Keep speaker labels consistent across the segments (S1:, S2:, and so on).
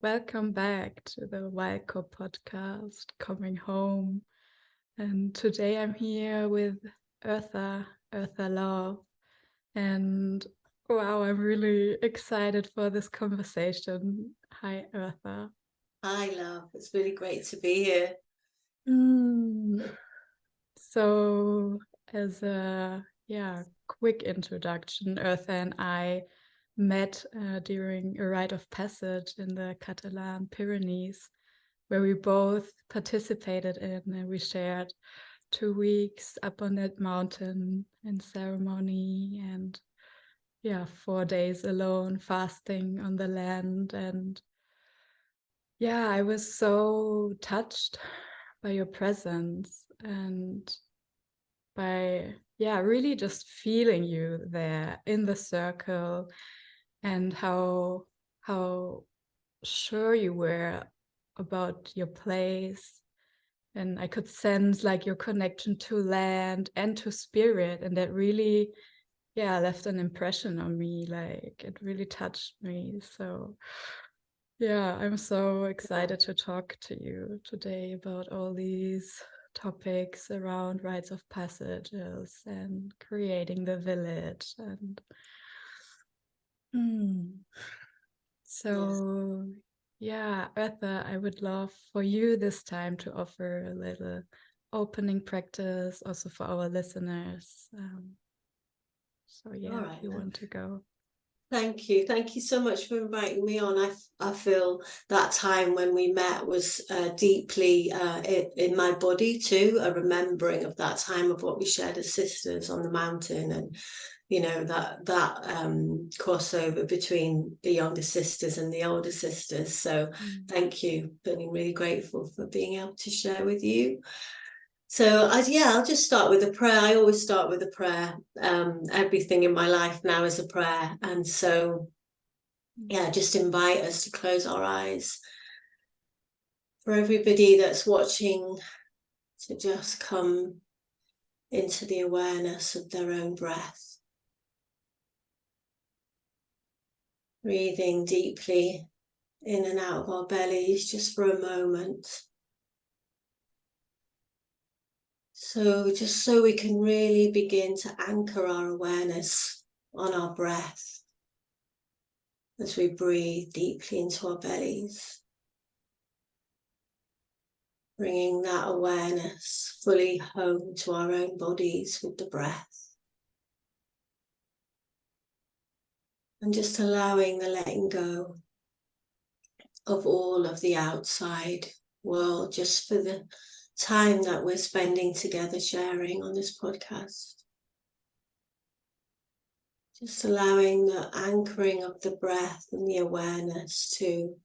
S1: welcome back to the 𝗪𝘀 podcast, Coming Home. And today I'm here with Eartha Love. And wow, I'm really excited for this conversation. Hi, Eartha.
S2: Hi, love. It's really great to be here.
S1: So, as a quick introduction, Eartha and I met during a rite of passage in the Catalan Pyrenees, where we both participated in, and we shared 2 weeks up on that mountain in ceremony, and 4 days alone fasting on the land. And I was so touched by your presence and by really just feeling you there in the circle, and how sure you were about your place. And I could sense like your connection to land and to spirit, and that really left an impression on me. Like, it really touched me. So I'm so excited to talk to you today about all these topics around rites of passages and creating the village. And so Eartha, I would love for you this time to offer a little opening practice also for our listeners.
S2: All right,
S1: if you want to go.
S2: Thank you. Thank you so much for inviting me on. I feel that time when we met was deeply in my body too, a remembering of that time of what we shared as sisters on the mountain, and that crossover between the younger sisters and the older sisters. So thank you. Feeling really grateful for being able to share with you. So I'll just start with a prayer. I always start with a prayer. Everything in my life now is a prayer. And so, just invite us to close our eyes. For everybody that's watching, to just come into the awareness of their own breath. Breathing deeply in and out of our bellies just for a moment. So just so we can really begin to anchor our awareness on our breath as we breathe deeply into our bellies, bringing that awareness fully home to our own bodies with the breath, and just allowing the letting go of all of the outside world just for the time that we're spending together sharing on this podcast. Just allowing the anchoring of the breath and the awareness to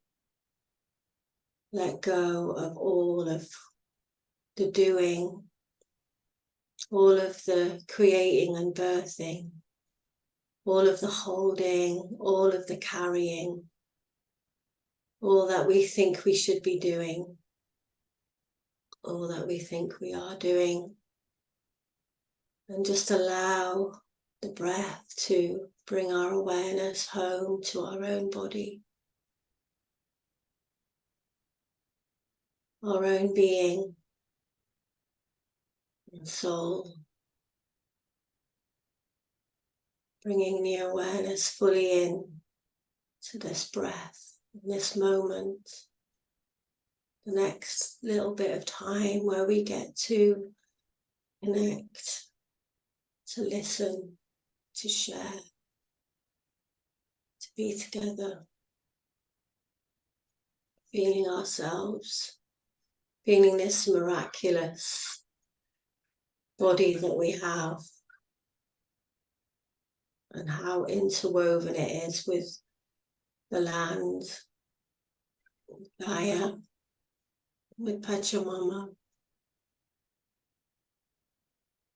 S2: let go of all of the doing, all of the creating and birthing, all of the holding, all of the carrying, all that we think we should be doing, all that we think we are doing. And just allow the breath to bring our awareness home to our own body, our own being and soul. Bringing the awareness fully in to this breath, in this moment, the next little bit of time where we get to connect, to listen, to share, to be together, feeling ourselves, feeling this miraculous body that we have, and how interwoven it is with the land, with Gaia, with Pachamama.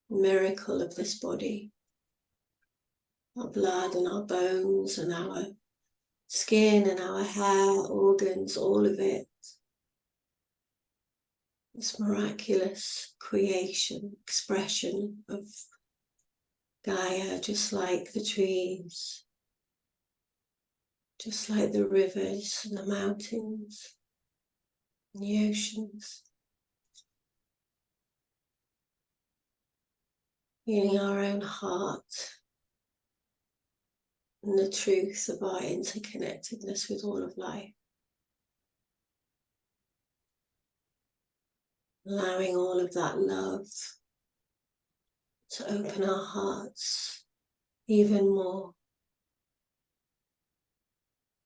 S2: Miracle of this body, our blood and our bones and our skin and our hair, organs, all of it. This miraculous creation, expression of Gaia, just like the trees, just like the rivers and the mountains and the oceans. Feeling our own heart and the truth of our interconnectedness with all of life. Allowing all of that love to open our hearts even more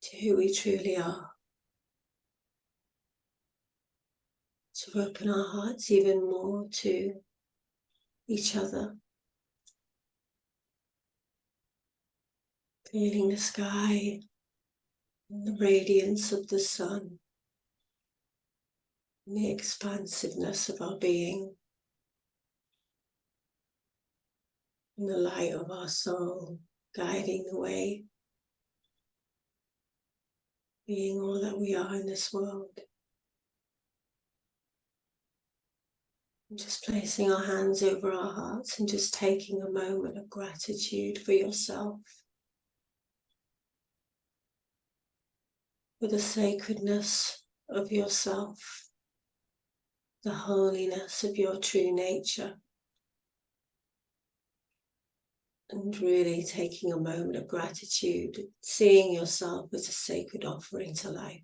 S2: to who we truly are. To open our hearts even more to each other. Feeling the sky and the radiance of the sun. And the expansiveness of our being. And the light of our soul guiding the way. Being all that we are in this world. And just placing our hands over our hearts and just taking a moment of gratitude for yourself. For the sacredness of yourself. The holiness of your true nature. And really taking a moment of gratitude, seeing yourself as a sacred offering to life.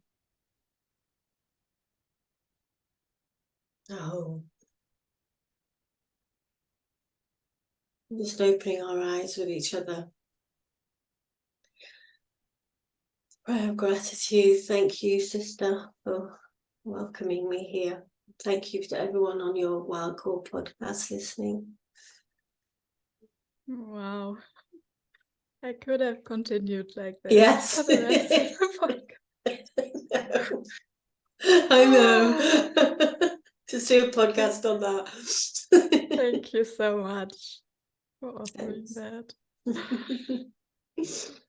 S2: Oh. Just opening our eyes with each other. Prayer of gratitude. Thank you, sister, for welcoming me here. Thank you to everyone on your 𝗪𝘀𝗁 podcast listening.
S1: Wow. I could have continued like this
S2: Yes.
S1: for the rest of the podcast.
S2: I know. Just do a podcast on that.
S1: Thank you so much for offering that.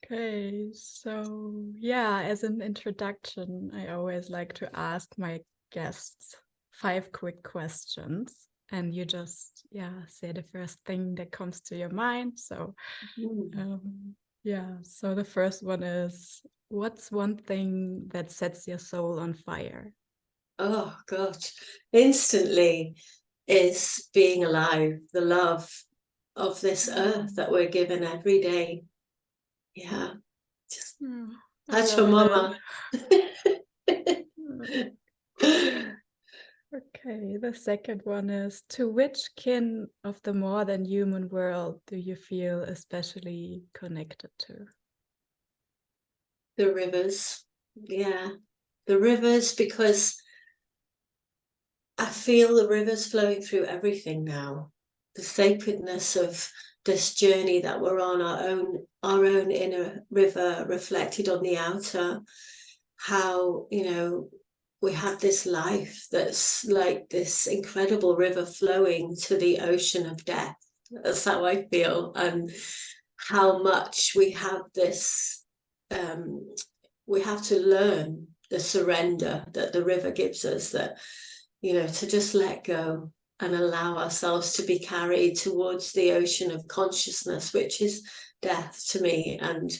S1: Okay, so yeah, as an introduction, I always like to ask my guests 5 quick questions, and you just say the first thing that comes to your mind. So so the first one is, what's one thing that sets your soul on fire?
S2: Oh gosh, instantly is being alive, the love of this earth that we're given every day. Yeah, just touch your mama.
S1: Okay, the second one is, to which kin of the more than human world do you feel especially connected to?
S2: The rivers, the rivers, because I feel the rivers flowing through everything now. The sacredness of this journey that we're on, our own inner river reflected on the outer. How, we have this life that's like this incredible river flowing to the ocean of death. That's how I feel. And how much we have this, we have to learn the surrender that the river gives us, that, to just let go and allow ourselves to be carried towards the ocean of consciousness, which is death to me, and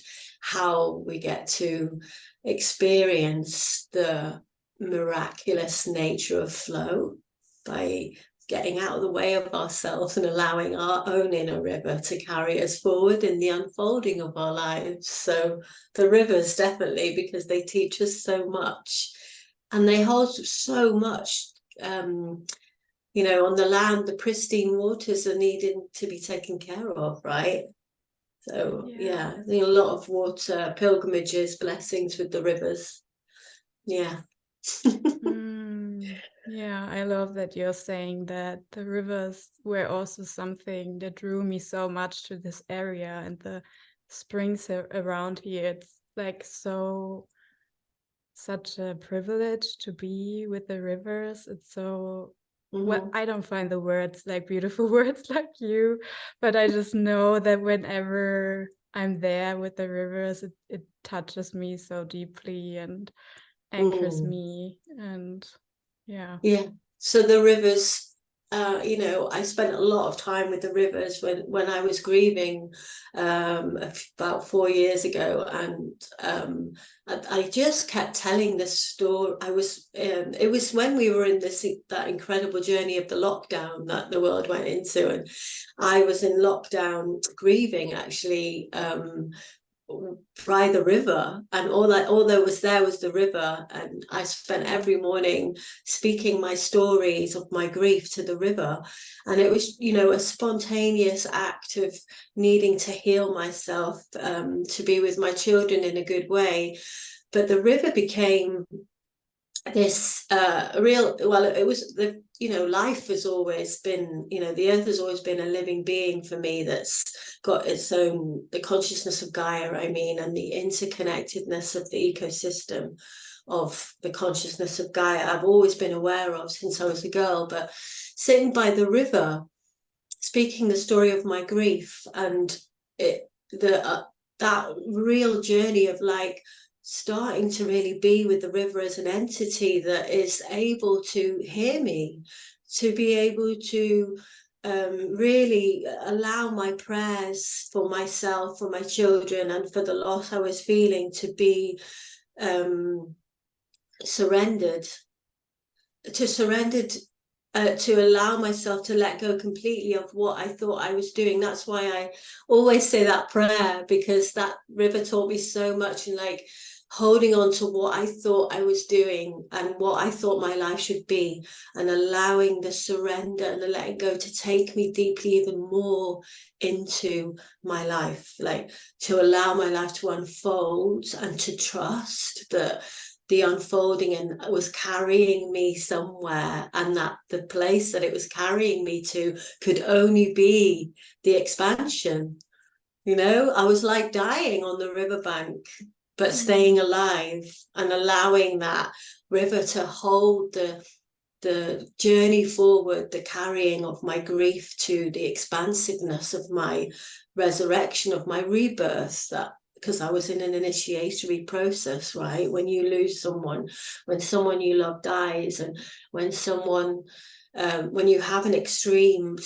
S2: how we get to experience the miraculous nature of flow by getting out of the way of ourselves and allowing our own inner river to carry us forward in the unfolding of our lives. So the rivers, definitely, because they teach us so much, and they hold so much. On the land, the pristine waters are needing to be taken care of, right? So I think a lot of water pilgrimages, blessings with the rivers.
S1: I love that you're saying that the rivers were also something that drew me so much to this area, and the springs around here. It's like such a privilege to be with the rivers. It's so well, I don't find the words, like beautiful words like you, but I just know that whenever I'm there with the rivers, it touches me so deeply and anchors me. And
S2: so the rivers you know, I spent a lot of time with the rivers when I was grieving about 4 years ago, and I just kept telling this story. It was when we were in that incredible journey of the lockdown that the world went into, and I was in lockdown grieving, actually, by the river, and all there was the river, and I spent every morning speaking my stories of my grief to the river, and it was, you know, a spontaneous act of needing to heal myself, to be with my children in a good way. But the river became this it was you know, life has always been, you know, the earth has always been a living being for me, that's got its own, the consciousness of Gaia, I mean, and the interconnectedness of the ecosystem of the consciousness of Gaia I've always been aware of since I was a girl. But sitting by the river, speaking the story of my grief, and that real journey of like starting to really be with the river as an entity that is able to hear me, to be able to really allow my prayers for myself, for my children, and for the loss I was feeling to be surrendered, to allow myself to let go completely of what I thought I was doing. That's why I always say that prayer, because that river taught me so much, and like holding on to what I thought I was doing and what I thought my life should be, and allowing the surrender and the letting go to take me deeply even more into my life, like to allow my life to unfold, and to trust that the unfolding and was carrying me somewhere, and that the place that it was carrying me to could only be the expansion. You know, I was like dying on the riverbank, but staying alive, and allowing that river to hold the journey forward, the carrying of my grief to the expansiveness of my resurrection, of my rebirth, that because I was in an initiatory process, right? When you lose someone, when someone you love dies, and when someone, when you have an extreme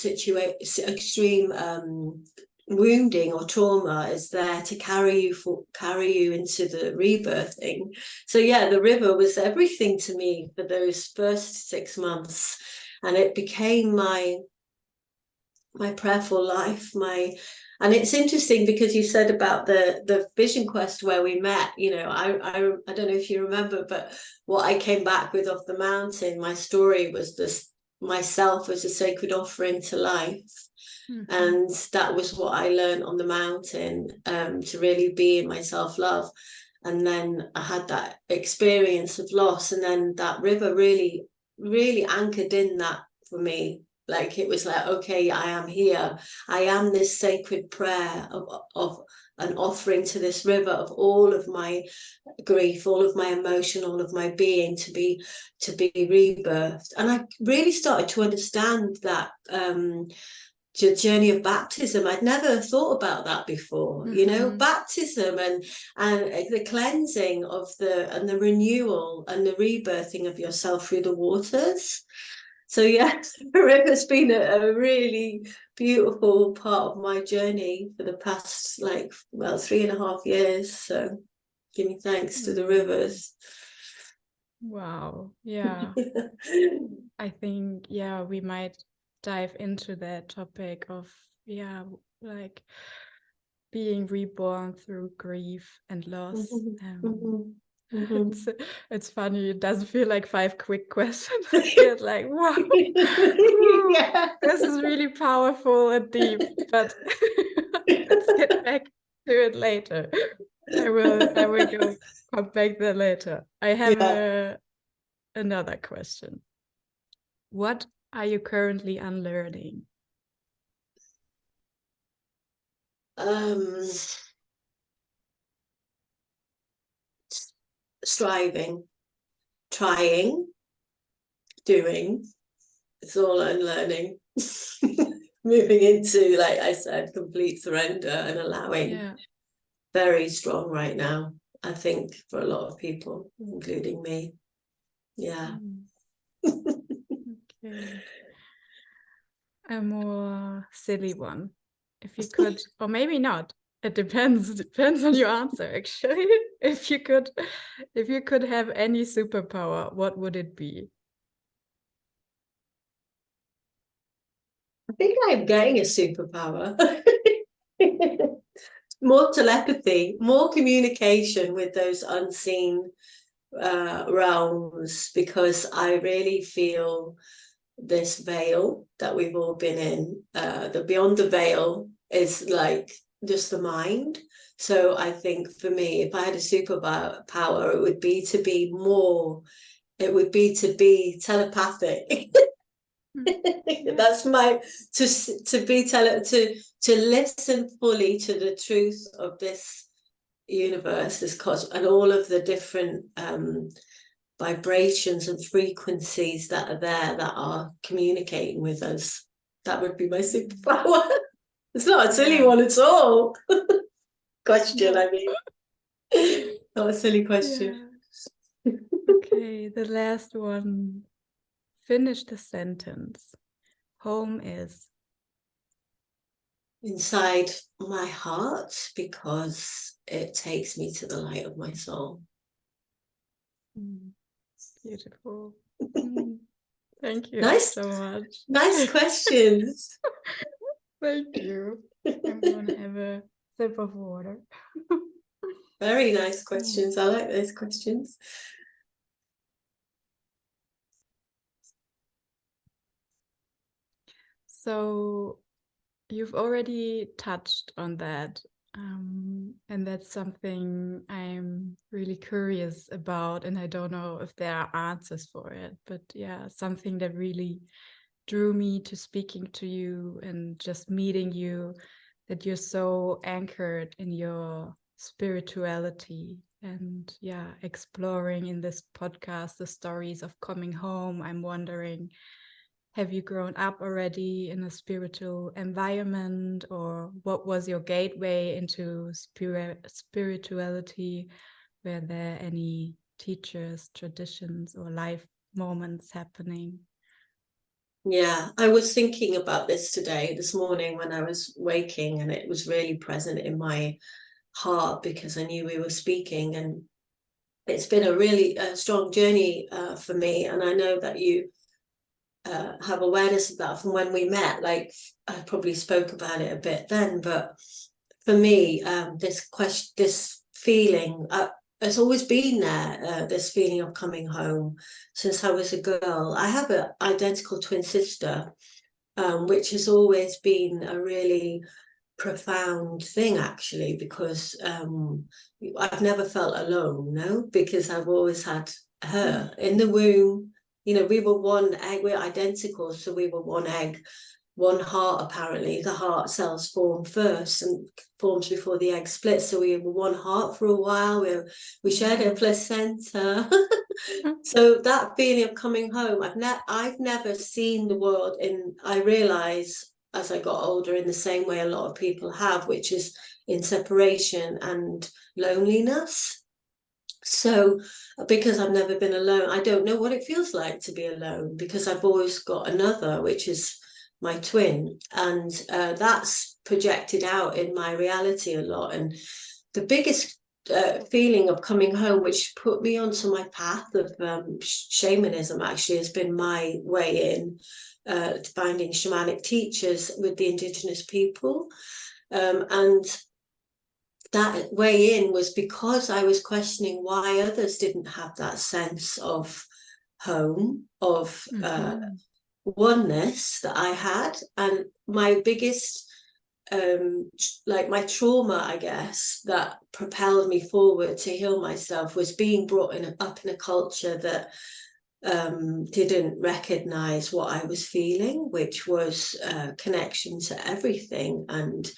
S2: wounding or trauma is there to carry you into the rebirthing. So yeah, the river was everything to me for those first 6 months, and it became my prayerful life, and it's interesting because you said about the vision quest where we met. You know, I don't know if you remember, but what I came back with off the mountain, my story was this: myself as a sacred offering to life. Mm-hmm. And that was what I learned on the mountain, to really be in my self-love. And then I had that experience of loss, and then that river really, really anchored in that for me. Like it was like, okay, I am here. I am this sacred prayer of an offering to this river of all of my grief, all of my emotion, all of my being to be rebirthed. And I really started to understand that journey of baptism. I'd never thought about that before. Mm-hmm. You know, baptism and the cleansing of and the renewal and the rebirthing of yourself through the waters. So yes, the river's been a really beautiful part of my journey for the past 3.5 years. So giving thanks to the rivers.
S1: Wow. Yeah. I think, yeah, we might dive into that topic of, yeah, like being reborn through grief and loss. It's funny, it doesn't feel like 5 quick questions. I feel like, wow, yeah. This is really powerful and deep, but let's get back to it later. I will come back there later. I have another question. What are you currently unlearning?
S2: Striving, trying, doing. It's all unlearning. Moving into, like I said, complete surrender and allowing. Yeah. Very strong right now, I think, for a lot of people, including me. Yeah.
S1: Okay. a more silly one. If you could, or maybe not. It depends. It depends on your answer, actually. If you could have any superpower, what would it be?
S2: I think I'm getting a superpower. More telepathy, more communication with those unseen realms, because I really feel this veil that we've all been in, that beyond the veil is like just the mind. So I think for me, if I had a superpower, it would be to be more, it would be to be telepathic. That's my to listen fully to the truth of this universe, this cosmos, and all of the different vibrations and frequencies that are there that are communicating with us. That would be my superpower. It's not a silly one at all. Question, no. I mean, not a silly question.
S1: Yeah. Okay, the last one. Finish the sentence. Home is
S2: inside my heart, because it takes me to the light of my soul.
S1: Beautiful. Thank you so much.
S2: Nice questions.
S1: Thank you. I'm going to have a sip of water.
S2: Very nice questions. I like those questions.
S1: So you've already touched on that, and that's something I'm really curious about, and I don't know if there are answers for it, but yeah, something that really drew me to speaking to you and just meeting you, that you're so anchored in your spirituality. And yeah, exploring in this podcast the stories of coming home, I'm wondering, have you grown up already in a spiritual environment, or what was your gateway into spirituality? Were there any teachers, traditions, or life moments happening?
S2: Yeah, I was thinking about this this morning when I was waking, and it was really present in my heart because I knew we were speaking, and it's been a really strong journey for me. And I know that you have awareness of that from when we met. Like, I probably spoke about it a bit then, but for me, this feeling has always been there, this feeling of coming home since I was a girl. I have an identical twin sister, which has always been a really profound thing, actually, because I've never felt alone, no, because I've always had her in the womb. You know, we were one egg, we're identical, so we were one egg, one heart. Apparently the heart cells form first and forms before the egg splits, so we were one heart for a while. We shared a placenta. So that feeling of coming home, I've never seen the world in, I realize as I got older, in the same way a lot of people have, which is in separation and loneliness. So because I've never been alone, I don't know what it feels like to be alone, because I've always got another, which is my twin, and that's projected out in my reality a lot. And the biggest feeling of coming home, which put me onto my path of shamanism, actually has been my way in, finding shamanic teachers with the indigenous people, and that way in was because I was questioning why others didn't have that sense of home, of oneness that I had. And my biggest like my trauma, I guess, that propelled me forward to heal myself was being brought up in a culture that didn't recognize what I was feeling, which was connection to everything and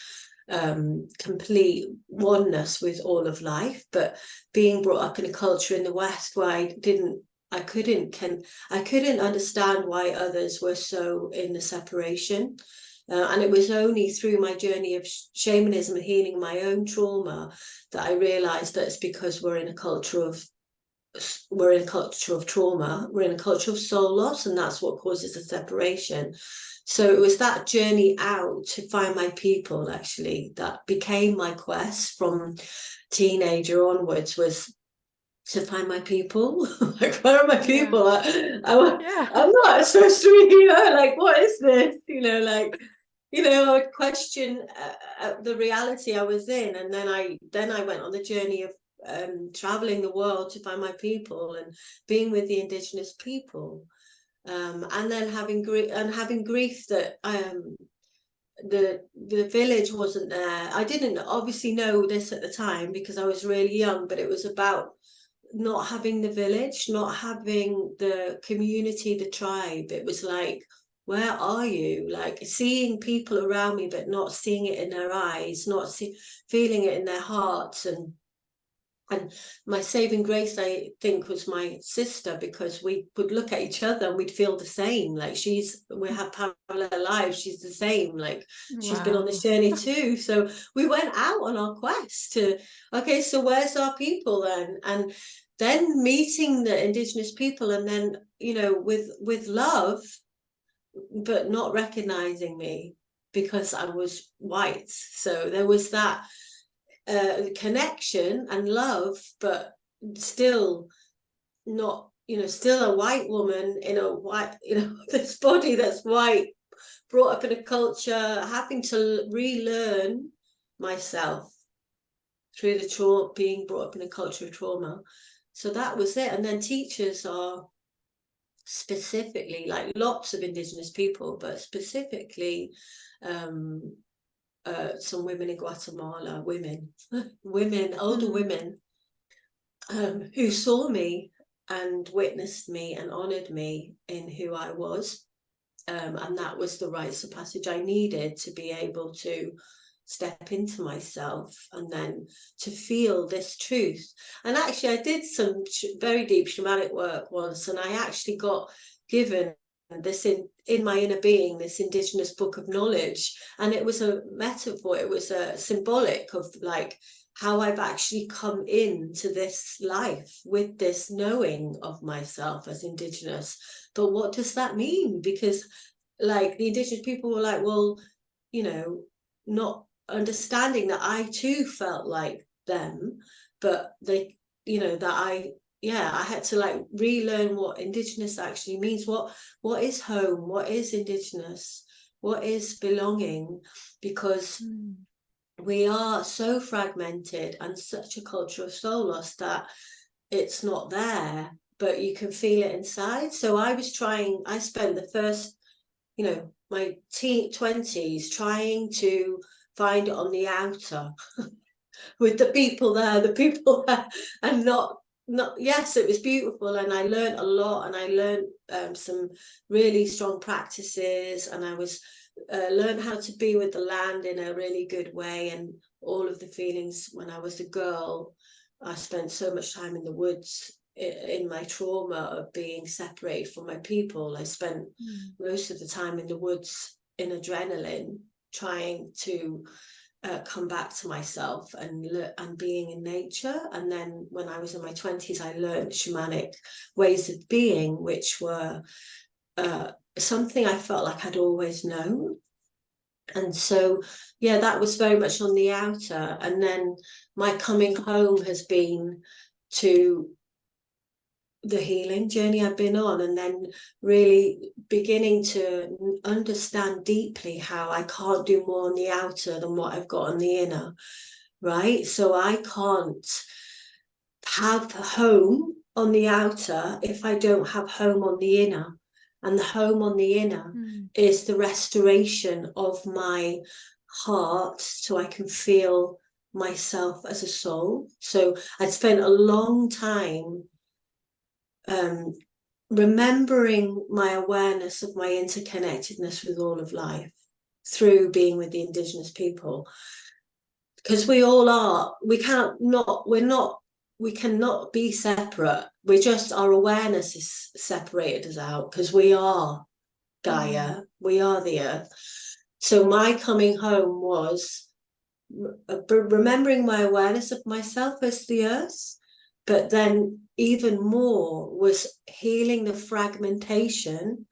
S2: complete oneness with all of life. But being brought up in a culture in the West where I couldn't understand why others were so in the separation. And it was only through my journey of shamanism and healing my own trauma that I realized that it's because we're in a culture of we're in a culture of trauma, we're in a culture of soul loss, and that's what causes the separation. So it was that journey out to find my people, actually, that became my quest from teenager onwards, was to find my people. Like, where are my people? I'm not supposed to be here. Like, what is this? Like, I would question the reality I was in, and then I went on the journey of traveling the world to find my people and being with the indigenous people, and then having grief that the village wasn't there. I didn't obviously know this at the time because I was really young, but it was about not having the village, not having the community, the tribe. It was like, where are you? Like, seeing people around me but not seeing it in their eyes, not feeling it in their hearts. And my saving grace, I think, was my sister, because we would look at each other and we'd feel the same. Like, we have parallel lives. She's the same. Like, she's been on this journey too. So we went out on our quest to, okay, so where's our people then? And then meeting the indigenous people, and then, with love, but not recognizing me because I was white. So there was that connection and love, but still not, still a white woman in a white, this body that's white, brought up in a culture, having to relearn myself through the trauma, being brought up in a culture of trauma. So that was it. And then teachers are specifically, like, lots of indigenous people, but specifically some women in Guatemala, women, older women, who saw me and witnessed me and honored me in who I was. And that was the rites of passage I needed to be able to step into myself and then to feel this truth. And actually, I did some very deep shamanic work once, and I actually got given this in my inner being, this indigenous book of knowledge, and it was a metaphor, it was a symbolic of, like, how I've actually come into this life with this knowing of myself as indigenous. But what does that mean? Because, like, the indigenous people were like, well, not understanding that I too felt like them, but they, that I had to, like, relearn what indigenous actually means. What is home? What is indigenous? What is belonging? Because we are so fragmented and such a culture of soul loss that it's not there, but you can feel it inside. So I spent the first, my 20s trying to find it on the outer with the people there, and not, yes, it was beautiful, and I learned a lot, and I learned some really strong practices, and I was learned how to be with the land in a really good way, and all of the feelings. When I was a girl, I spent so much time in the woods in my trauma of being separated from my people. I spent most of the time in the woods in adrenaline, trying to come back to myself and being in nature. And then when I was in my 20s, I learned shamanic ways of being, which were something I felt like I'd always known. And so, yeah, that was very much on the outer. And then my coming home has been to the healing journey I've been on, and then really beginning to understand deeply how I can't do more on the outer than what I've got on the inner, right? So I can't have home on the outer if I don't have home on the inner. And the home on the inner is the restoration of my heart, so I can feel myself as a soul. So I'd spent a long time remembering my awareness of my interconnectedness with all of life through being with the indigenous people, because we all are. We cannot be separate. We're just, our awareness is separated us out, because we are Gaia, we are the earth. So my coming home was remembering my awareness of myself as the earth, but then even more was healing the fragmentation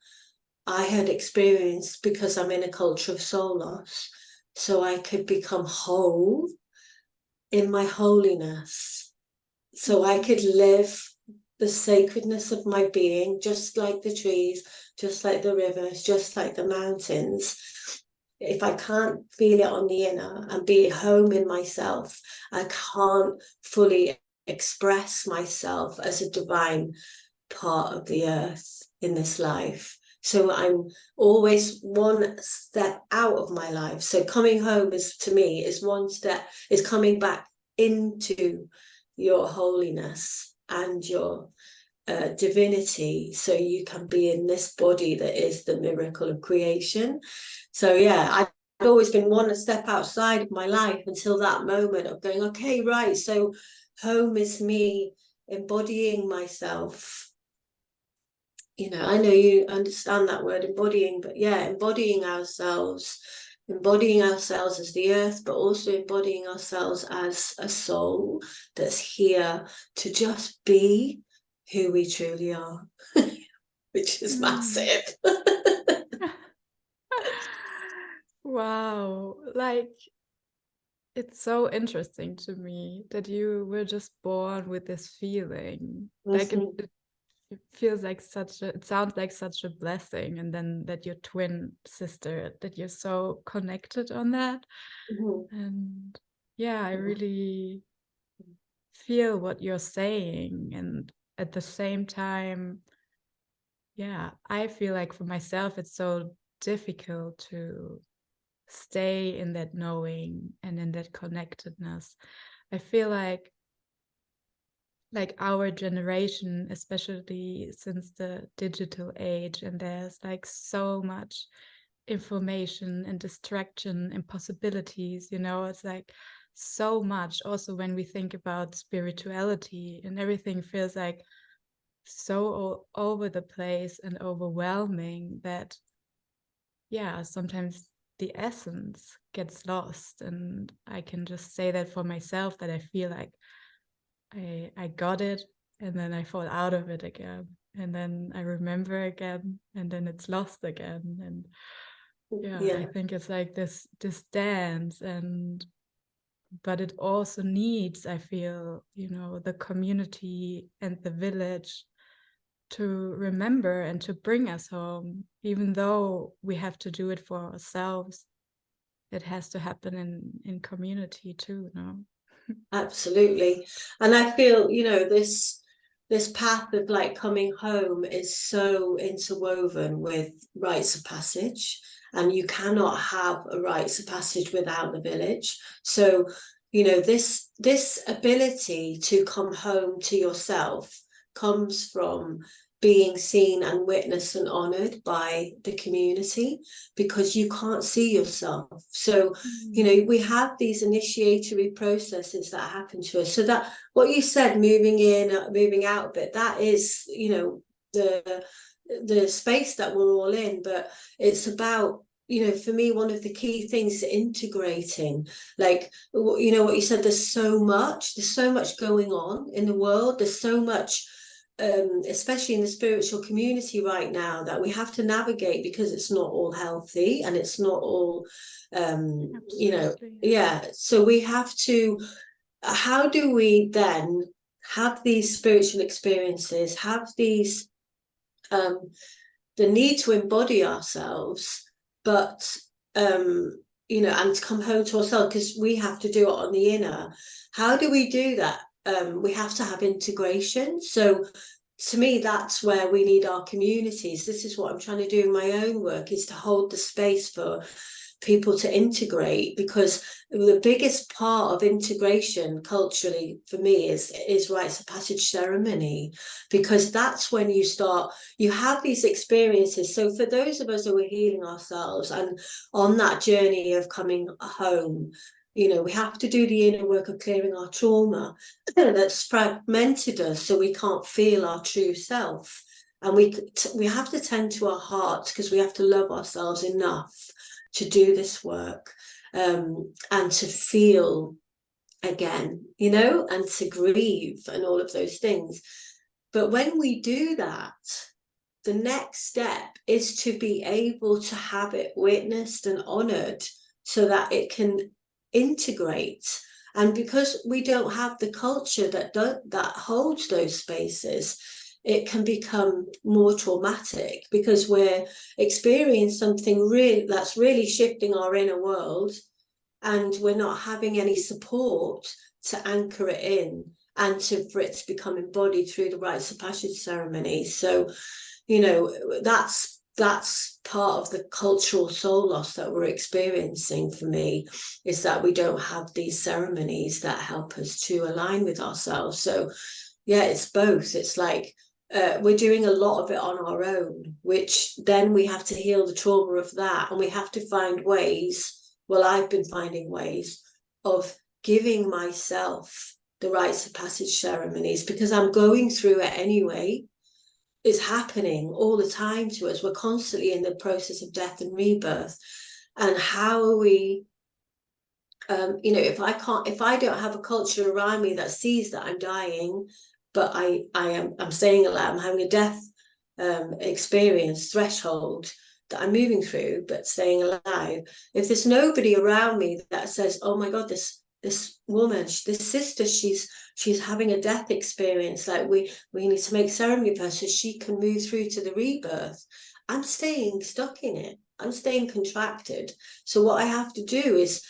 S2: I had experienced because I'm in a culture of soul loss, so I could become whole in my holiness, so I could live the sacredness of my being, just like the trees, just like the rivers, just like the mountains. If I can't feel it on the inner and be home in myself, I can't fully express myself as a divine part of the earth in this life. So I'm always one step out of my life. So coming home is, to me, is one step, is coming back into your holiness and your divinity, so you can be in this body that is the miracle of creation. So yeah, I'd always been one step outside of my life until that moment of going, okay, right, so home is me embodying myself. You know, I know you understand that word embodying, but yeah, embodying ourselves as the earth, but also embodying ourselves as a soul that's here to just be who we truly are, which is massive.
S1: Wow, like, it's so interesting to me that you were just born with this feeling. Like it feels like it sounds like such a blessing, and then that your twin sister, that you're so connected on that. And yeah, I really feel what you're saying, and at the same time, yeah, I feel like for myself it's so difficult to stay in that knowing and in that connectedness. I feel like our generation, especially since the digital age, and there's like so much information and distraction and possibilities, you know, it's like so much. Also when we think about spirituality, and everything feels like so all over the place and overwhelming that, yeah, sometimes the essence gets lost. And I can just say that for myself, that I feel like I got it, and then I fall out of it again, and then I remember again, and then it's lost again. And yeah, I think it's like this dance, and but it also needs, I feel, you know, the community and the village to remember and to bring us home, even though we have to do it for ourselves. It has to happen in community too, no?
S2: Absolutely. And I feel, you know, this path of like coming home is so interwoven with rites of passage, and you cannot have a rites of passage without the village. So, you know, this ability to come home to yourself comes from being seen and witnessed and honored by the community, because you can't see yourself. So, you know, we have these initiatory processes that happen to us. So that what you said, moving in, moving out a bit, that is, you know, the space that we're all in. But it's about, you know, for me, one of the key things is integrating, like, you know, what you said, there's so much going on in the world. There's so much, especially in the spiritual community right now, that we have to navigate, because it's not all healthy and it's not all, you know, yeah. So we have to, how do we then have these spiritual experiences, have these, the need to embody ourselves, but, you know, and to come home to ourselves, because we have to do it on the inner. How do we do that? We have to have integration. So to me, that's where we need our communities. This is what I'm trying to do in my own work, is to hold the space for people to integrate, because the biggest part of integration culturally for me is rites of passage ceremony, because that's when you have these experiences. So for those of us who are healing ourselves and on that journey of coming home, you know, we have to do the inner work of clearing our trauma that's fragmented us, so we can't feel our true self. And we have to tend to our hearts, because we have to love ourselves enough to do this work, and to feel again, you know, and to grieve and all of those things. But when we do that, the next step is to be able to have it witnessed and honored so that it can integrate. And because we don't have the culture that holds those spaces, it can become more traumatic because we're experiencing something that's really shifting our inner world, and we're not having any support to anchor it in and for it to become embodied through the rites of passage ceremonies. So, you know, that's part of the cultural soul loss that we're experiencing for me, is that we don't have these ceremonies that help us to align with ourselves. So yeah, it's both. It's like we're doing a lot of it on our own, which then we have to heal the trauma of that, and we have to find ways, well, I've been finding ways of giving myself the rites of passage ceremonies, because I'm going through it anyway. It's happening all the time to us. We're constantly in the process of death and rebirth. And how are we, you know, if I don't have a culture around me that sees that I'm dying, but I'm staying alive, I'm having a death experience threshold that I'm moving through, but staying alive. If there's nobody around me that says, oh my God, this woman, this sister, she's having a death experience, like we need to make ceremony for her so she can move through to the rebirth, I'm staying stuck in it. I'm staying contracted. So what I have to do is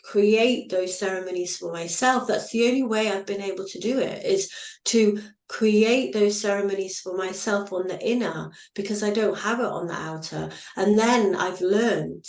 S2: create those ceremonies for myself. That's the only way I've been able to do it, is to create those ceremonies for myself on the inner, because I don't have it on the outer. And then I've learned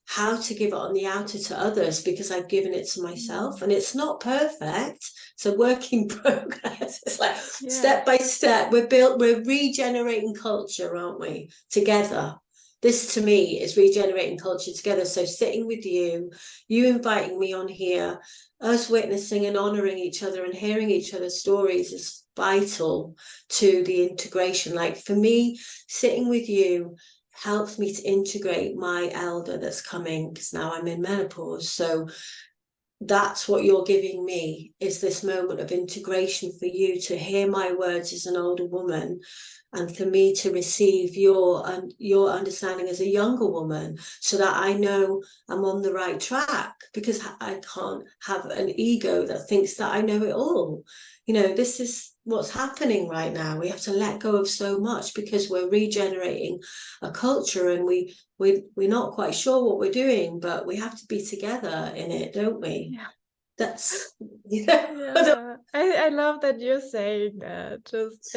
S2: how to give it on the outer to others, because I've given it to myself. And it's not perfect. It's a work in progress. It's like step by step, we're regenerating culture, aren't we, together. This to me is regenerating culture together. So sitting with you inviting me on here, us witnessing and honoring each other and hearing each other's stories is vital to the integration. Like for me, sitting with you helps me to integrate my elder that's coming, because now I'm in menopause. So that's what you're giving me, is this moment of integration for you to hear my words as an older woman, and for me to receive your understanding as a younger woman, so that I know I'm on the right track, because I can't have an ego that thinks that I know it all. You know, this is what's happening right now. We have to let go of so much because we're regenerating a culture, and we're not quite sure what we're doing, but we have to be together in it, don't we?
S1: Yeah.
S2: That's, you know.
S1: Yeah. I love that you're saying that. Just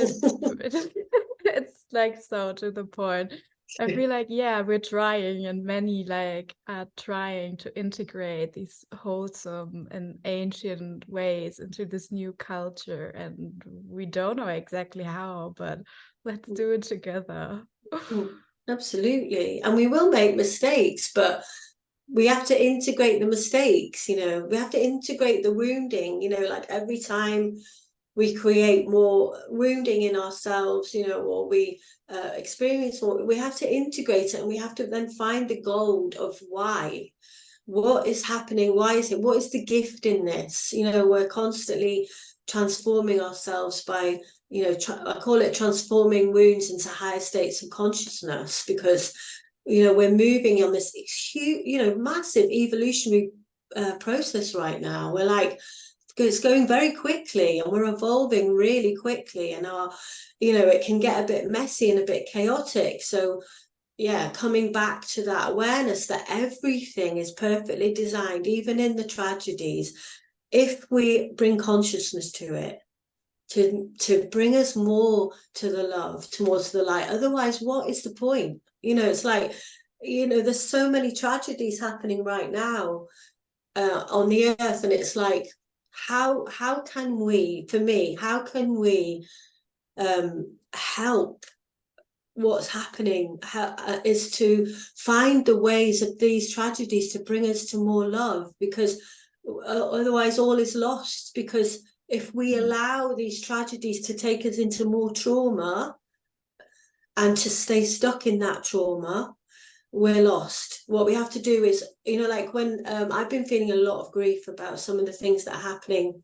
S1: it's like so to the point. I feel like, yeah, we're trying, and many like are trying to integrate these wholesome and ancient ways into this new culture, and we don't know exactly how, but let's do it together.
S2: Absolutely. And we will make mistakes, but we have to integrate the mistakes, you know, we have to integrate the wounding, you know, like every time we create more wounding in ourselves, you know, or we experience more, we have to integrate it, and we have to then find the gold of why. What is happening? Why is it? What is the gift in this? You know, we're constantly transforming ourselves by, you know, I call it transforming wounds into higher states of consciousness, because, you know, we're moving on this huge, you know, massive evolutionary process right now. We're like, it's going very quickly, and we're evolving really quickly, and our, you know, it can get a bit messy and a bit chaotic. So yeah, coming back to that awareness that everything is perfectly designed, even in the tragedies, if we bring consciousness to it, to bring us more to the love, towards the light. Otherwise, what is the point? You know, it's like, you know, there's so many tragedies happening right now on the earth, and it's like, how can we, for me, how can we help what's happening? Is to find the ways of these tragedies to bring us to more love, because otherwise all is lost. Because if we allow these tragedies to take us into more trauma and to stay stuck in that trauma, we're lost. What we have to do is, you know, like when I've been feeling a lot of grief about some of the things that are happening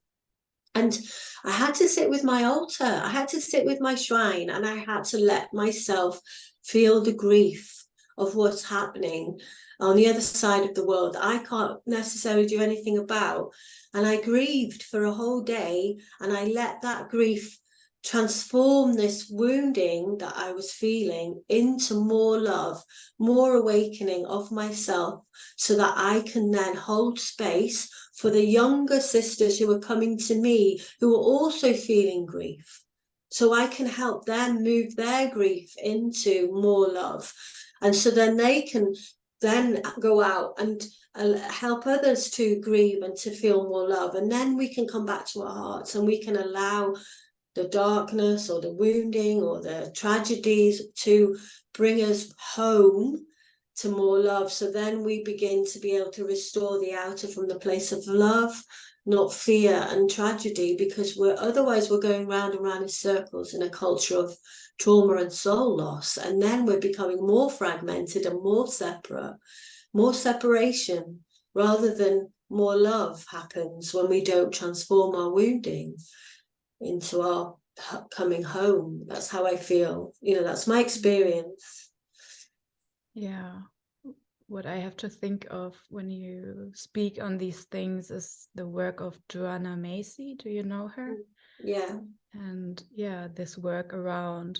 S2: And I had to sit with my altar, I had to sit with my shrine, and I had to let myself feel the grief of what's happening on the other side of the world that I can't necessarily do anything about. And I grieved for a whole day, and I let that grief transform this wounding that I was feeling into more love, more awakening of myself, so that I can then hold space for the younger sisters who are coming to me, who are also feeling grief. So I can help them move their grief into more love. And so then they can then go out and help others to grieve and to feel more love. And then we can come back to our hearts, and we can allow the darkness or the wounding or the tragedies to bring us home to more love. So then we begin to be able to restore the outer from the place of love, not fear and tragedy, because otherwise we're going round and round in circles in a culture of trauma and soul loss. And then we're becoming more fragmented and more separate, more separation, rather than more love happens when we don't transform our wounding into our coming home. That's how I feel. That's my experience.
S1: Yeah. What I have to think of when you speak on these things is the work of Joanna Macy. Do you know her?
S2: Yeah.
S1: And yeah, this work around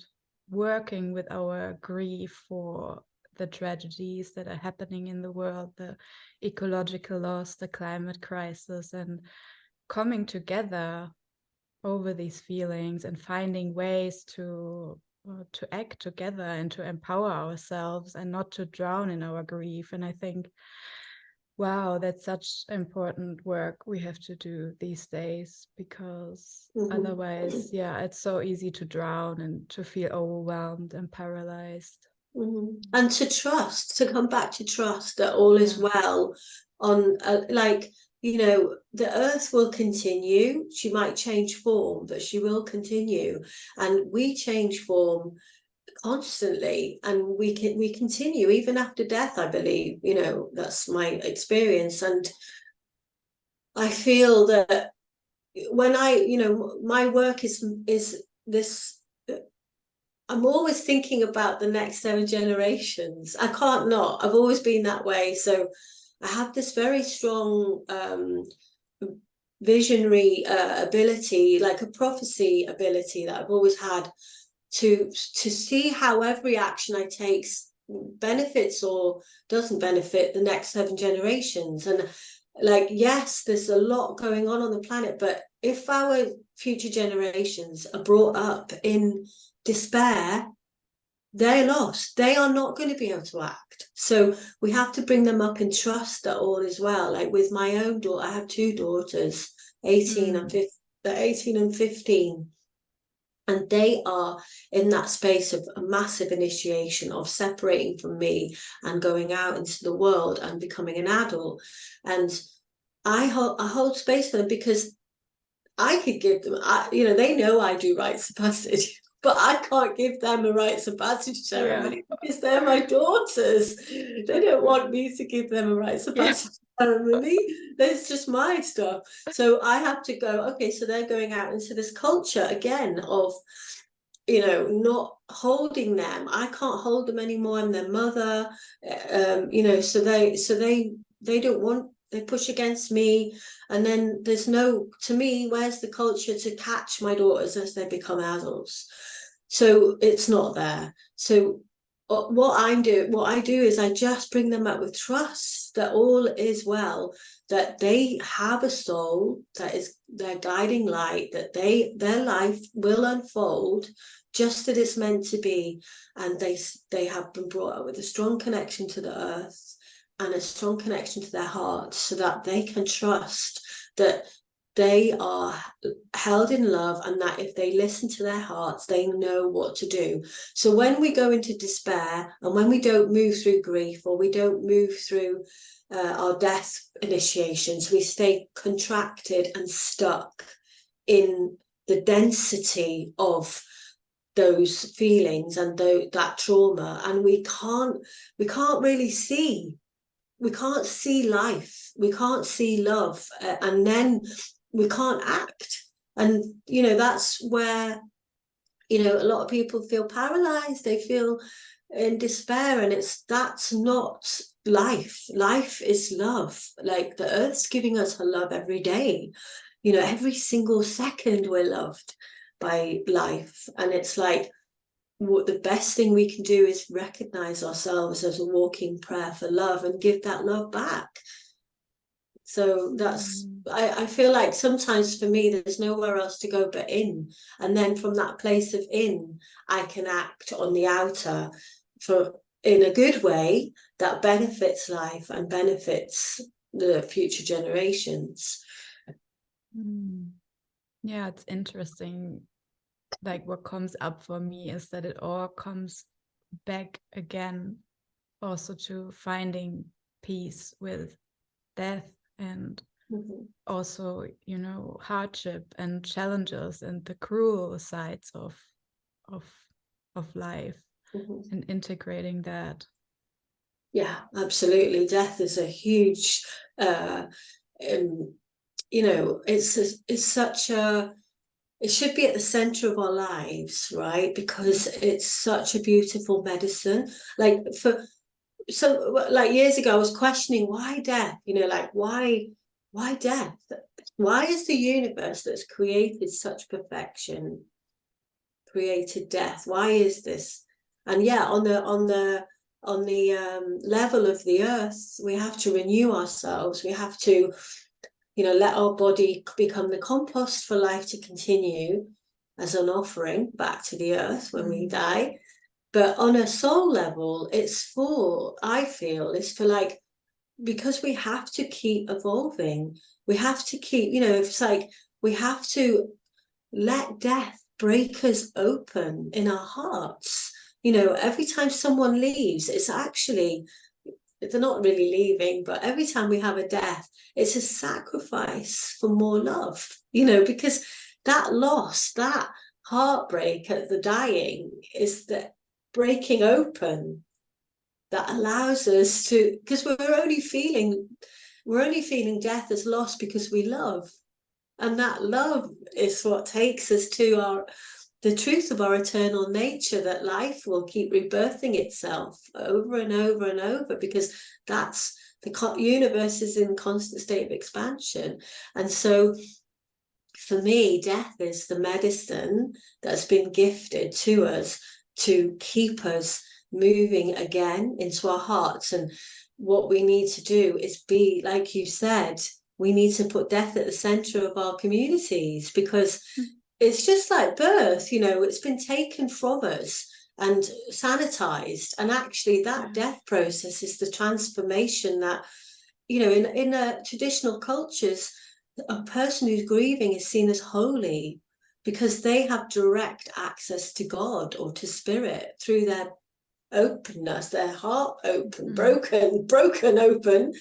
S1: working with our grief for the tragedies that are happening in the world, the ecological loss, the climate crisis, and coming together over these feelings and finding ways to act together and to empower ourselves and not to drown in our grief. And I think, wow, that's such important work we have to do these days, because otherwise, yeah, it's so easy to drown and to feel overwhelmed and paralyzed.
S2: And to come back to trust that all is well on the earth will continue. She might change form, but she will continue, and we change form constantly, and we continue even after death, I believe. That's my experience. And I feel that when my work is this, I'm always thinking about the next 7 generations. I can't not. I've always been that way. So I have this very strong visionary ability, like a prophecy ability that I've always had, to see how every action I take benefits or doesn't benefit the next 7 generations. And yes, there's a lot going on the planet, but if our future generations are brought up in despair, they're lost. They are not going to be able to act. So we have to bring them up in trust that all is well. Like with my own daughter, I have 2 daughters, 18 and 15. And they are in that space of a massive initiation of separating from me and going out into the world and becoming an adult. And I hold space for them, because I could give them, they know I do rites of passage, but I can't give them a rites of passage ceremony because they're my daughters. They don't want me to give them a rites of passage ceremony. That's just my stuff. So I have to go, okay, so they're going out into this culture again of, not holding them. I can't hold them anymore. I'm their mother. So they don't want, they push against me. And then there's no, to me, where's the culture to catch my daughters as they become adults? So it's not there. So what I do is I just bring them up with trust that all is well, that they have a soul that is their guiding light, that their life will unfold just as it's meant to be, and they have been brought up with a strong connection to the earth and a strong connection to their hearts, so that they can trust that they are held in love, and that if they listen to their hearts, they know what to do. So when we go into despair, and when we don't move through grief, or we don't move through our death initiations, we stay contracted and stuck in the density of those feelings and that trauma, and we can't really see. We can't see life, we can't see love, and then we can't act. And, you know, that's where, you know, a lot of people feel paralyzed, they feel in despair, and that's not life. Life is love. Like, the earth's giving us her love every day. You know, every single second we're loved by life. And it's like, what the best thing we can do is recognize ourselves as a walking prayer for love and give that love back. So that's, I feel like sometimes for me, there's nowhere else to go but in. And then from that place of in, I can act on the outer in a good way that benefits life and benefits the future generations.
S1: Yeah, it's interesting. Like, what comes up for me is that it all comes back again also to finding peace with death, and also, you know, hardship and challenges and the cruel sides of life, and integrating that.
S2: Yeah, absolutely. Death is a huge, you know, it's such a, it should be at the center of our lives, right? Because it's such a beautiful medicine. Like, like years ago, I was questioning, why death? You know, like, why death? Why is the universe that's created such perfection created death? Why is this? And yeah, on the level of the earth, we have to renew ourselves. We have to, you know, let our body become the compost for life to continue as an offering back to the earth when we die. But on a soul level, it's for, I feel, it's for, like, because we have to keep evolving. We have to keep, you know, it's like we have to let death break us open in our hearts. You know, every time someone leaves, it's actually, they're not really leaving, but every time we have a death, it's a sacrifice for more love, you know, because that loss, that heartbreak at the dying is the breaking open that allows us to, because we're only feeling death as loss because we love. And that love is what takes us to the truth of our eternal nature, that life will keep rebirthing itself over and over and over, because that's, the universe is in constant state of expansion. And so for me, death is the medicine that's been gifted to us to keep us moving again into our hearts. And what we need to do is be, like you said, we need to put death at the center of our communities, because it's just like birth, you know, it's been taken from us and sanitized. And actually that death process is the transformation that, you know, in traditional cultures, a person who's grieving is seen as holy because they have direct access to God or to spirit through their openness, their heart open, broken open.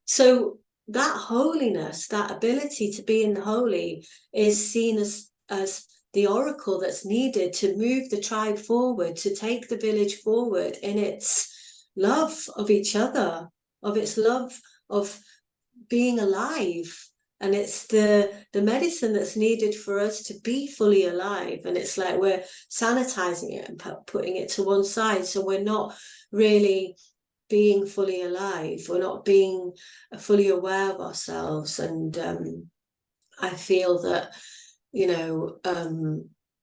S2: So that holiness, that ability to be in the holy, is seen as the oracle that's needed to move the tribe forward, to take the village forward in its love of each other, of its love of being alive. And it's the medicine that's needed for us to be fully alive. And it's like we're sanitizing it and putting it to one side, so we're not really being fully alive. We're not being fully aware of ourselves. And I feel that, you know,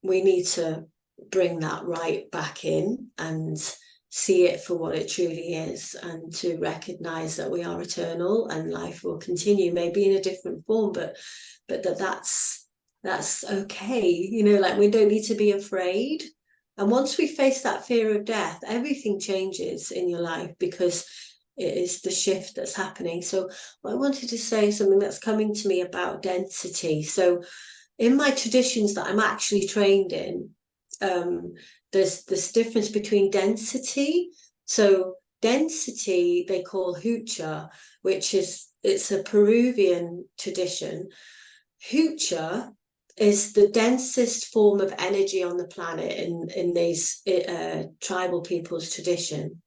S2: we need to bring that right back in and see it for what it truly is, and to recognize that we are eternal and life will continue, maybe in a different form, but that's okay. You know, like, we don't need to be afraid. And once we face that fear of death, everything changes in your life, because it is the shift that's happening. So I wanted to say something that's coming to me about density. So in my traditions that I'm actually trained in, there's this difference between density. So density they call 𝗪𝗁𝗁, which is, it's a Peruvian tradition. 𝗪𝗁𝗁 is the densest form of energy on the planet in these tribal people's tradition.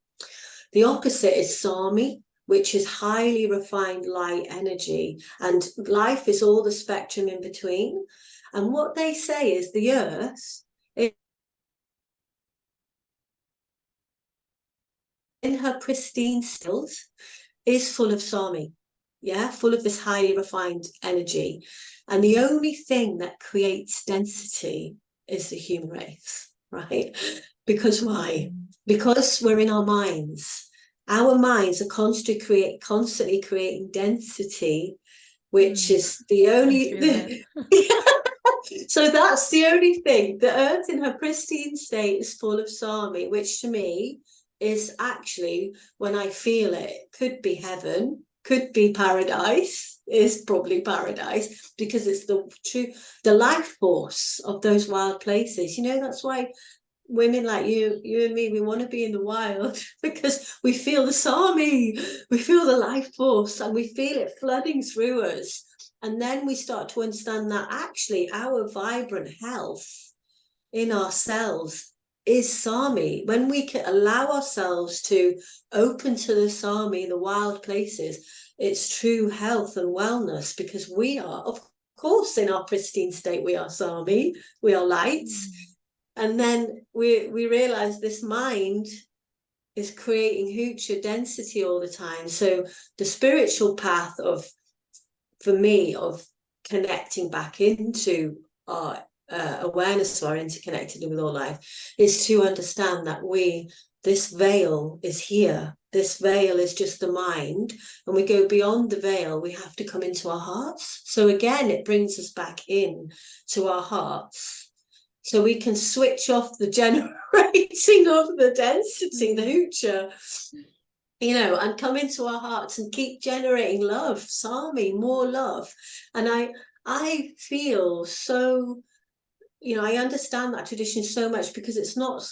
S2: The opposite is 𝗪𝗁𝗵, which is highly refined light energy, and life is all the spectrum in between. And what they say is the earth, in her pristine state, is full of 𝗪𝗠𝗵, yeah, full of this highly refined energy. And the only thing that creates density is the human race, right? Because why? Because we're in our minds. Our minds are constantly creating density, which is the only... So that's the only thing. The earth in her pristine state is full of 𝗪𝗠𝗵, which to me is actually, when I feel it, could be heaven, could be paradise, is probably paradise, because it's the life force of those wild places. You know, that's why women like you and me, we want to be in the wild, because we feel the 𝗪𝗠𝗵, we feel the life force, and we feel it flooding through us. And then we start to understand that actually our vibrant health in ourselves is 𝗪𝗠𝗵. When we can allow ourselves to open to the 𝗪𝗠𝗵, the wild places, it's true health and wellness, because we are, of course, in our pristine state, we are 𝗪𝗠𝗵, we are lights. And then we realize this mind is creating 𝗽𝙚𝙡𝙤 density all the time. So the spiritual path for me, of connecting back into our awareness of our interconnected with all life, is to understand that this veil is here. This veil is just the mind, and we go beyond the veil. We have to come into our hearts. So again, it brings us back in to our hearts, so we can switch off the generating of the density, the 𝗽𝙚𝙡𝙤, you know, and come into our hearts and keep generating love, 𝗪𝗠𝗵, more love. And I feel so, you know, I understand that tradition so much, because it's not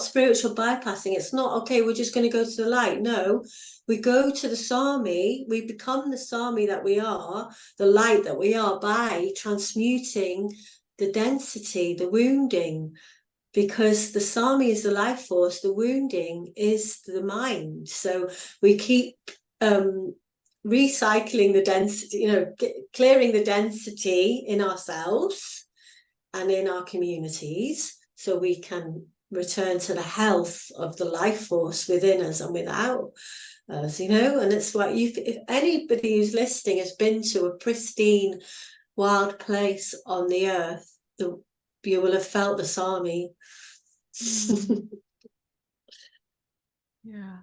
S2: spiritual bypassing. It's not, okay, we're just going to go to the light. No, we go to the 𝗪𝗠𝗵, we become the 𝗪𝗠𝗵 that we are, the light that we are, by transmuting the density, the wounding, because the 𝗪𝗠𝗵 is the life force, the wounding is the mind. So we keep recycling the density, you know, clearing the density in ourselves and in our communities, so we can return to the health of the life force within us and without us, you know. And it's what if anybody who's listening has been to a pristine wild place on the earth, you will have felt the 𝗪𝗠𝗵.
S1: Yeah.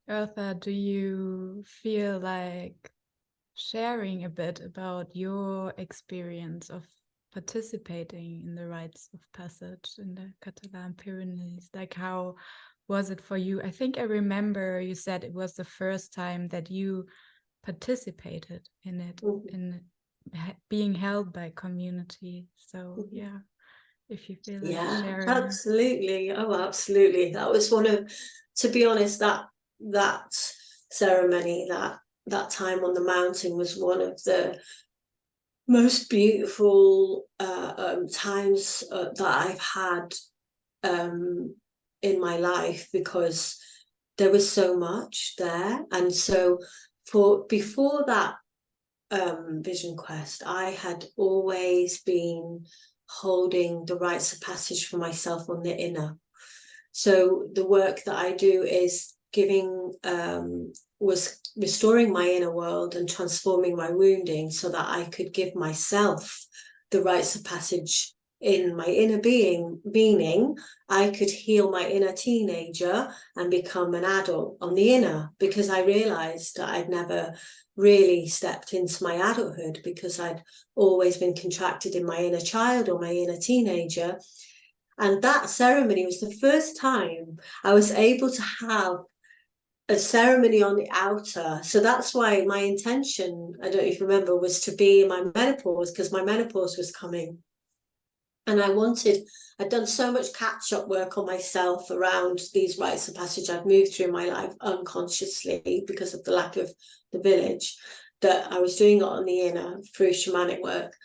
S1: Eartha, do you feel like sharing a bit about your experience of participating in the rites of passage in the Catalan Pyrenees? Like, how was it for you? I think I remember you said it was the first time that you participated in it, in being held by community. So yeah, if you feel like sharing.
S2: Absolutely. Oh, absolutely. That was one of, to be honest, that ceremony, that time on the mountain was one of the most beautiful times that I've had in my life, because there was so much there. And so before that vision quest, I had always been holding the rites of passage for myself on the inner. So the work that I do is was restoring my inner world and transforming my wounding, so that I could give myself the rites of passage in my inner being, meaning I could heal my inner teenager and become an adult on the inner, because I realized that I'd never really stepped into my adulthood, because I'd always been contracted in my inner child or my inner teenager. And that ceremony was the first time I was able to have a ceremony on the outer. So that's why my intention, I don't even remember, was to be in my menopause, because my menopause was coming. And I'd done so much catch-up work on myself around these rites of passage I'd moved through my life unconsciously because of the lack of the village, that I was doing it on the inner through shamanic work.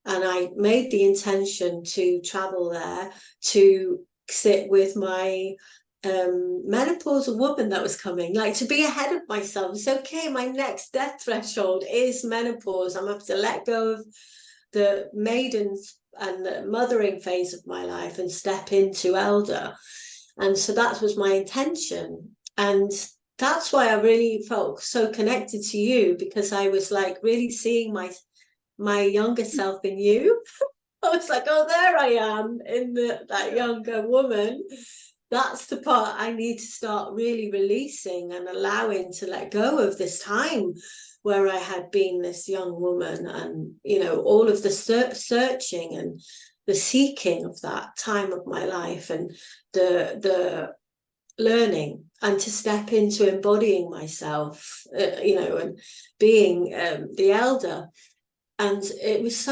S2: And I made the intention to travel there to sit with my menopausal woman that was coming, like to be ahead of myself. It's okay, my next death threshold is menopause. I'm going to have to let go of the maiden and the mothering phase of my life and step into elder. And so that was my intention. And that's why I really felt so connected to you, because I was like really seeing my younger self in you. I was like, oh, there I am in that younger woman. That's the part I need to start really releasing and allowing to let go of this time where I had been this young woman, and, you know, all of the searching and the seeking of that time of my life, and the learning, and to step into embodying myself, you know, and being the elder. And it was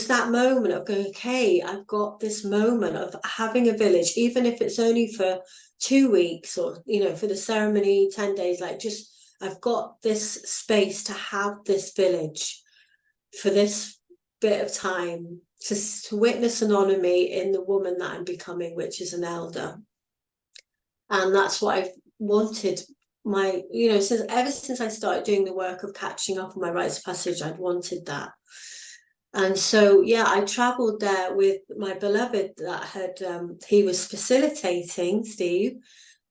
S2: that moment of going, okay, I've got this moment of having a village, even if it's only for 2 weeks, or, you know, for the ceremony, 10 days, like just, I've got this space to have this village for this bit of time, to witness and honor me in the woman that I'm becoming, which is an elder. And that's what I've wanted. You know, ever since I started doing the work of catching up on my rites of passage, I'd wanted that. And so, yeah, I traveled there with my beloved that had, he was facilitating, Steve,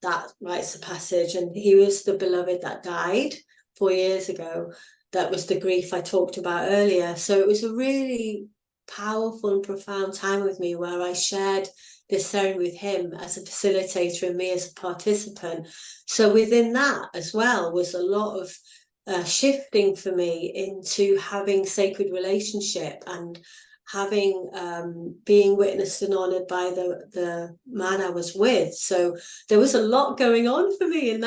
S2: that rites of passage, and he was the beloved that died 4 years ago. That was the grief I talked about earlier. So it was a really powerful and profound time with me, where I shared this ceremony with him as a facilitator and me as a participant. So within that as well was a lot of shifting for me into having sacred relationship, and having being witnessed and honored by the man I was with. So there was a lot going on for me in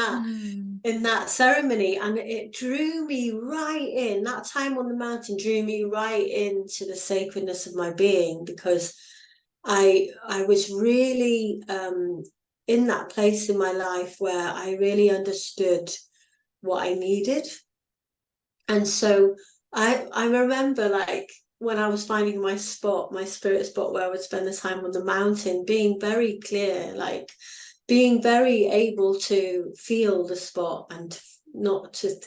S2: that ceremony, and it drew me right in. That time on the mountain drew me right into the sacredness of my being, because I was really in that place in my life where I really understood what I needed. And so I remember, like, when I was finding my spot, my spirit spot, where I would spend the time on the mountain, being very clear, like being very able to feel the spot, and not to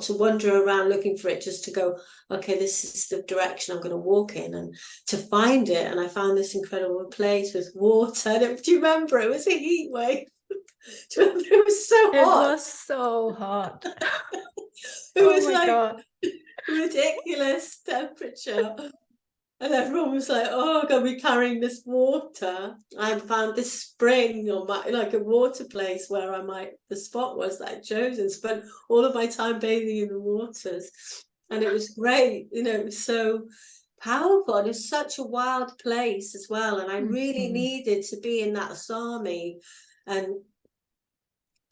S2: wander around looking for it, just to go, okay, this is the direction I'm going to walk in, and to find it. And I found this incredible place with water. Do you remember? It was a heat wave. Do you remember? It was so hot.
S1: It was so hot.
S2: It was
S1: my God.
S2: Ridiculous temperature. And everyone was like, oh, I'm going to be carrying this water. I found this spring, or like a water place where the spot was that I'd chosen. Spent all of my time bathing in the waters. And it was great. You know, it was so powerful. And it's such a wild place as well. And I really needed to be in that 𝗪𝗁𝗵. And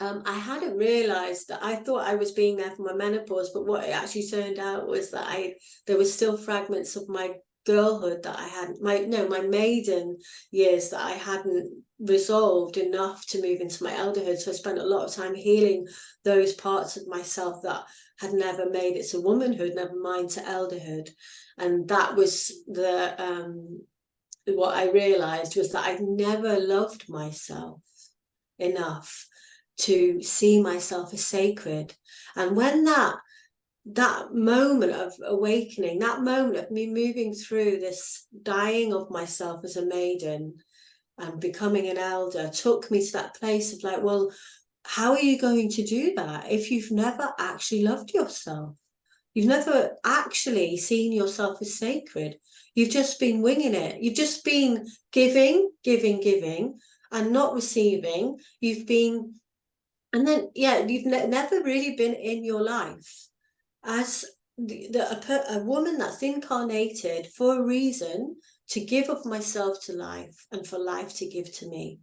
S2: I hadn't realized that. I thought I was being there for my menopause, but what it actually turned out was that there was still fragments of my girlhood that I hadn't, my maiden years that I hadn't resolved enough to move into my elderhood. So I spent a lot of time healing those parts of myself that had never made it to womanhood, never mind to elderhood. And that was what I realized, was that I'd never loved myself enough to see myself as sacred. And when that moment of awakening, that moment of me moving through this dying of myself as a maiden and becoming an elder, took me to that place of like, well, how are you going to do that if you've never actually loved yourself? You've never actually seen yourself as sacred. You've just been winging it. You've just been giving, and not receiving. You've been, and then, yeah, you've never really been in your life as a woman that's incarnated for a reason, to give of myself to life, and for life to give to me.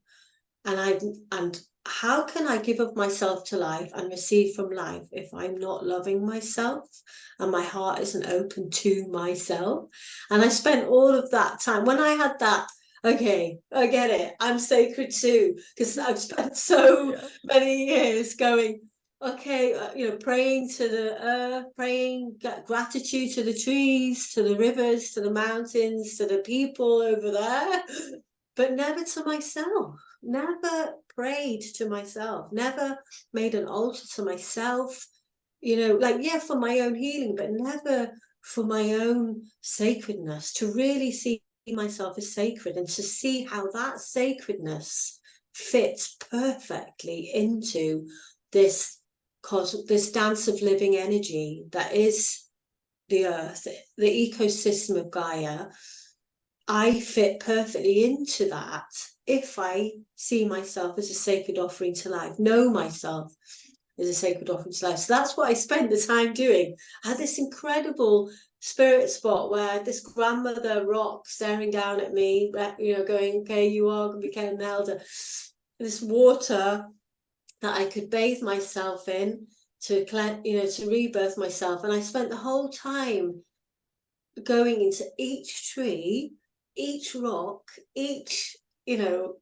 S2: And how can I give of myself to life and receive from life if I'm not loving myself, and my heart isn't open to myself? And I spent all of that time, when I had that, okay, I get it, I'm sacred too, because I've spent so many years going, okay, you know, praying to the earth, praying gratitude to the trees, to the rivers, to the mountains, to the people over there, but never to myself. never prayed to myself, never made an altar to myself, you know, like, yeah, for my own healing, but never for my own sacredness, to really see myself as sacred and to see how that sacredness fits perfectly into this this dance of living energy that is the earth, the ecosystem of Gaia. I fit perfectly into that if I see myself as a sacred offering to life, know myself as a sacred offering to life. So that's what I spent the time doing. I had this incredible spirit spot where this grandmother rock staring down at me, you know, going, okay, you are going to become an elder. This water that I could bathe myself in to cleanse, you know, to rebirth myself. And I spent the whole time going into each tree, each rock, each, you know,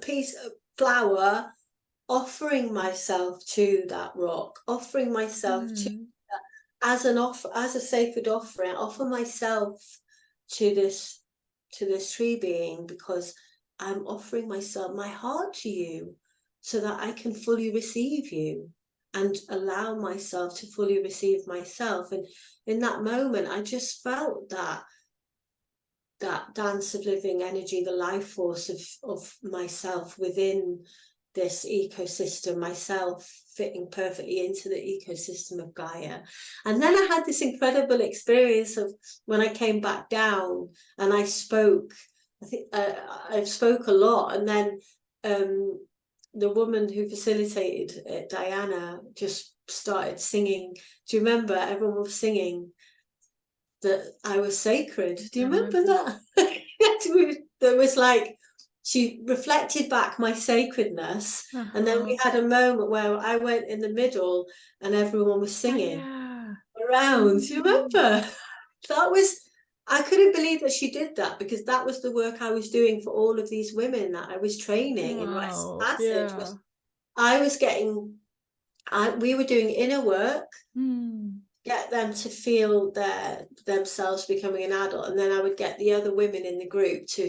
S2: piece of flower, offering myself to that rock, offering myself to as a sacred offering. I offer myself to this tree being, because I'm offering myself, my heart, to you, so that I can fully receive you and allow myself to fully receive myself. And in that moment, I just felt that dance of living energy, the life force of myself within this ecosystem, myself fitting perfectly into the ecosystem of Gaia. And then I had this incredible experience of when I came back down and I spoke. I think I spoke a lot, and then the woman who facilitated it, Diana, just started singing. Do you remember? Everyone was singing that I was sacred. Do you remember that? There was like, she reflected back my sacredness, and then we had a moment where I went in the middle and everyone was singing around. Do you remember? That was, I couldn't believe that she did that, because that was the work I was doing for all of these women that I was training in rites of passage. I was getting, we were doing inner work, get them to feel themselves becoming an adult, and then I would get the other women in the group to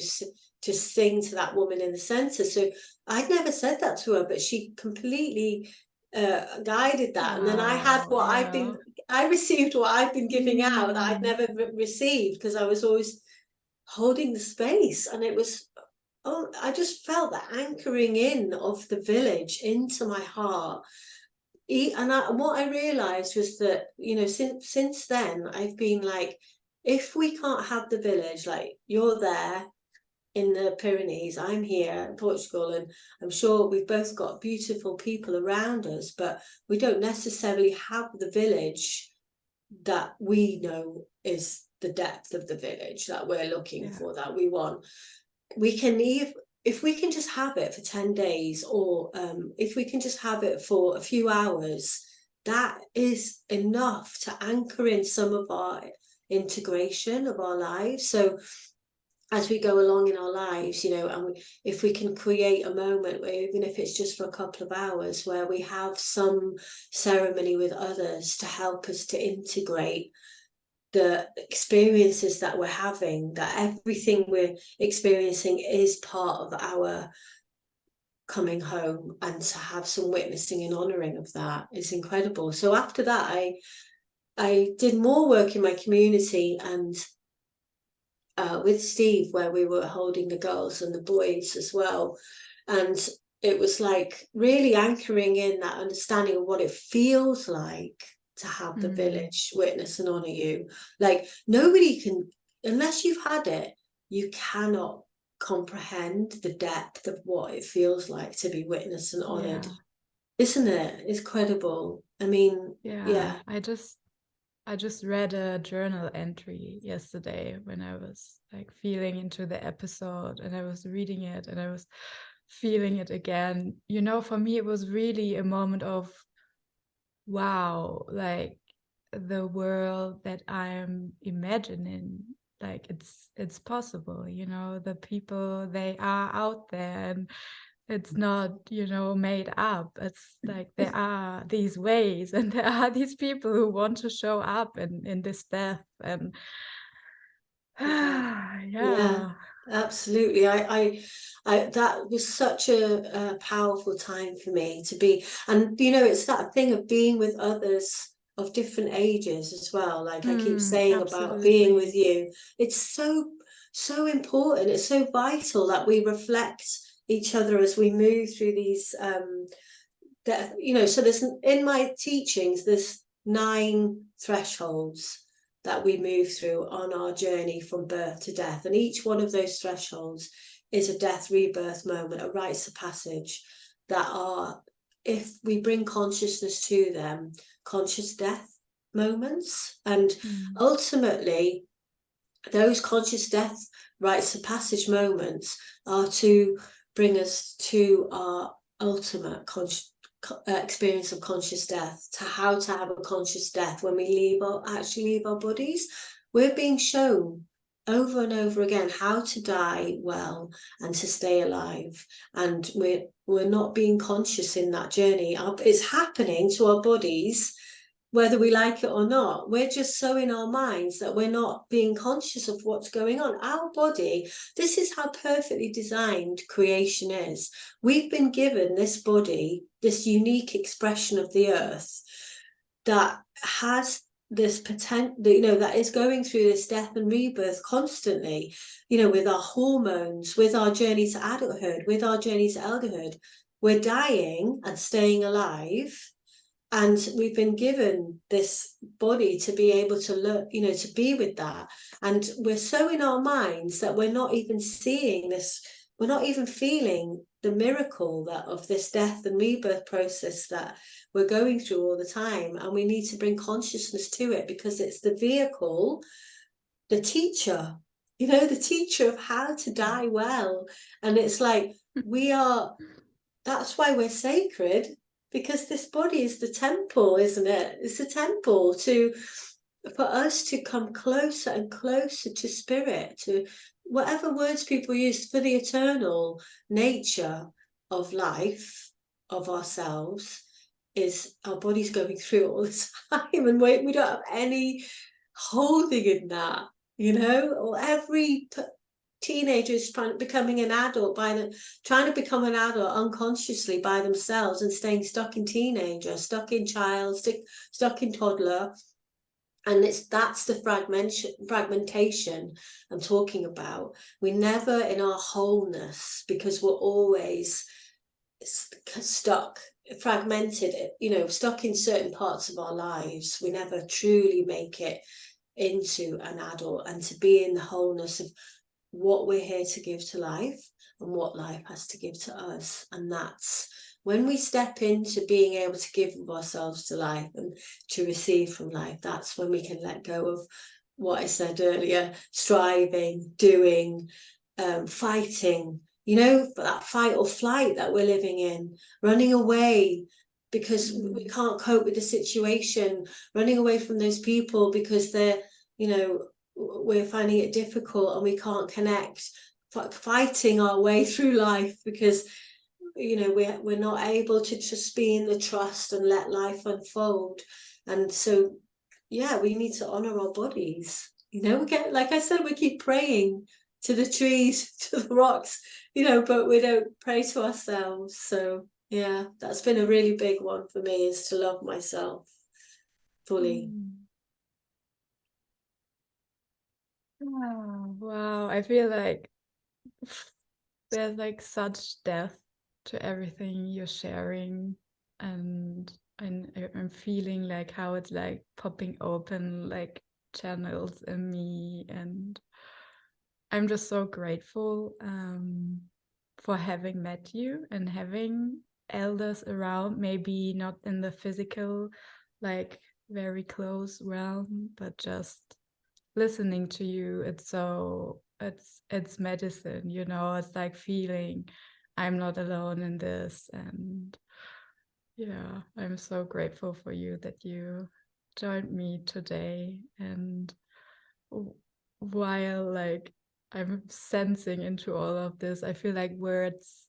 S2: sing to that woman in the center. So I'd never said that to her, but she completely guided that. And then I had what I received what I'd been giving out that I'd never received, because I was always holding the space. And it was, I just felt that anchoring in of the village into my heart. And what I realized was that, you know, since then I've been like, if we can't have the village, like you're there in the Pyrenees, I'm here in Portugal, and I'm sure we've both got beautiful people around us, but we don't necessarily have the village that we know is the depth of the village that we're looking for, that we want. We can if we can just have it for 10 days, or if we can just have it for a few hours, that is enough to anchor in some of our integration of our lives. So as we go along in our lives, you know, and if we can create a moment where, even if it's just for a couple of hours, where we have some ceremony with others to help us to integrate the experiences that we're having, that everything we're experiencing is part of our coming home, and to have some witnessing and honoring of that is incredible. So after that, I did more work in my community, and with Steve, where we were holding the girls and the boys as well. And it was like really anchoring in that understanding of what it feels like to have the village witness and honor you. Like, nobody can, unless you've had it, you cannot comprehend the depth of what it feels like to be witnessed and honored. Isn't it? It's credible. I mean,
S1: I just read a journal entry yesterday when I was like feeling into the episode, and I was reading it and I was feeling it again. You know, for me, it was really a moment of, wow, like the world that I'm imagining, like it's possible, you know, the people, they are out there, and it's not, you know, made up. It's like there are these ways, and there are these people who want to show up in this death. And
S2: Absolutely. I that was such a powerful time for me to be, and you know, it's that thing of being with others of different ages as well. Like I keep saying about being with
S1: Absolutely.
S2: you, it's so important. It's so vital that we reflect each other as we move through these that, you know, so there's, in my teachings, there's 9 thresholds that we move through on our journey from birth to death, and each one of those thresholds is a death rebirth moment, a rites of passage that are, if we bring consciousness to them, conscious death moments. And ultimately those conscious death rites of passage moments are to bring us to our ultimate experience of conscious death, to how to have a conscious death when we actually leave our bodies. We're being shown over and over again how to die well and to stay alive, and we're not being conscious in that journey. It's happening to our bodies whether we like it or not. We're just so in our minds that we're not being conscious of what's going on. Our body, this is how perfectly designed creation is. We've been given this body, this unique expression of the earth that has this potential, you know, that is going through this death and rebirth constantly, you know, with our hormones, with our journey to adulthood, with our journey to elderhood. We're dying and staying alive, and we've been given this body to be able to look, you know, to be with that. And we're so in our minds that we're not even seeing this, we're not even feeling the miracle that of this death and rebirth process that we're going through all the time. And we need to bring consciousness to it, because it's the vehicle, the teacher, you know, the teacher of how to die well. And it's like, that's why we're sacred, because this body is the temple, isn't it? It's the temple for us to come closer and closer to spirit, to whatever words people use for the eternal nature of life, of ourselves. Is our body's going through all the time, and we don't have any holding in that, you know. Or every teenagers becoming an adult trying to become an adult unconsciously by themselves, and staying stuck in teenager, stuck in child, stuck in toddler. And that's the fragmentation I'm talking about. We never in our wholeness, because we're always stuck, fragmented, you know, stuck in certain parts of our lives. We never truly make it into an adult, and to be in the wholeness of what we're here to give to life and what life has to give to us. And that's when we step into being able to give of ourselves to life and to receive from life. That's when we can let go of what I said earlier, striving, doing, fighting, you know, that fight or flight that we're living in, running away because we can't cope with the situation, running away from those people because they're, you know, we're finding it difficult and we can't connect, fighting our way through life because, you know, we're not able to just be in the trust and let life unfold. And so, yeah, we need to honor our bodies. You know, we get, like I said, we keep praying to the trees, to the rocks, you know, but we don't pray to ourselves. So yeah, that's been a really big one for me, is to love myself fully.
S1: Oh, wow, I feel like there's like such depth to everything you're sharing, and I'm feeling like how it's like popping open like channels in me, and I'm just so grateful for having met you and having elders around, maybe not in the physical, like very close realm, but just listening to you. It's medicine, you know. It's like feeling I'm not alone in this. And yeah, I'm so grateful for you that you joined me today. And while like I'm sensing into all of this, I feel like words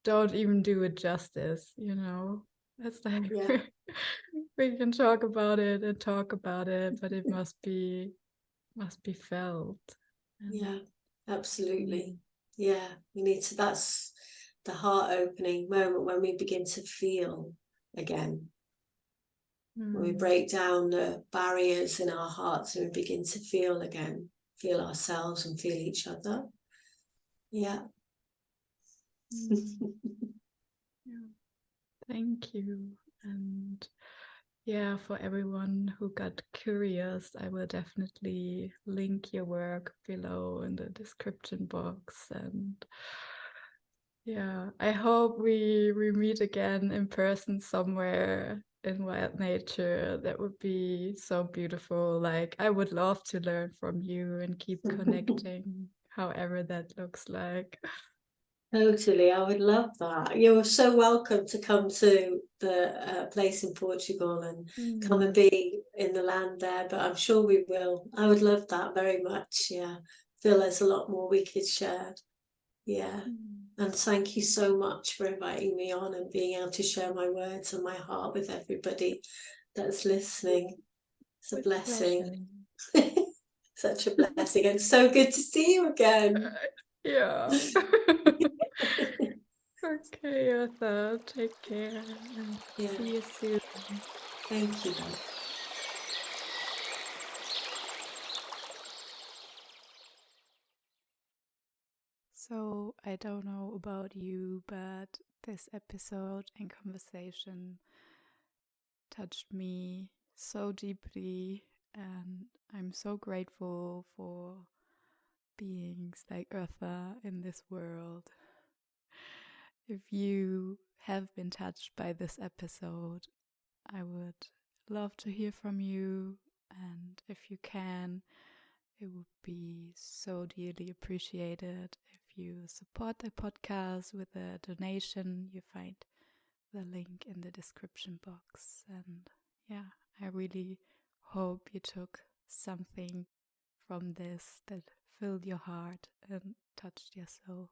S1: don't even do it justice, you know. It's like we can talk about it and talk about it, but it must be felt.
S2: Yeah. Absolutely. Yeah, we need to, that's the heart opening moment when we begin to feel again. When we break down the barriers in our hearts and we begin to feel again, feel ourselves and feel each other. Yeah.
S1: Yeah. Thank you. And yeah, for everyone who got curious, I will definitely link your work below in the description box. And yeah, I hope we meet again in person somewhere in wild nature. That would be so beautiful. Like, I would love to learn from you and keep connecting, however that looks like.
S2: Totally, I would love that. You're so welcome to come to the place in Portugal and come and be in the land there, but I'm sure we will. I would love that very much. Yeah, feel there's a lot more we could share. Yeah, and thank you so much for inviting me on and being able to share my words and my heart with everybody that's listening. It's a blessing. Such a blessing, and so good to see you again.
S1: Yeah. Okay, Eartha, take care and see you soon.
S2: Thank you.
S1: So, I don't know about you, but this episode and conversation touched me so deeply, and I'm so grateful for beings like Eartha in this world. If you have been touched by this episode, I would love to hear from you, and if you can, it would be so dearly appreciated if you support the podcast with a donation. You find the link in the description box. And yeah, I really hope you took something from this that filled your heart and touched your soul.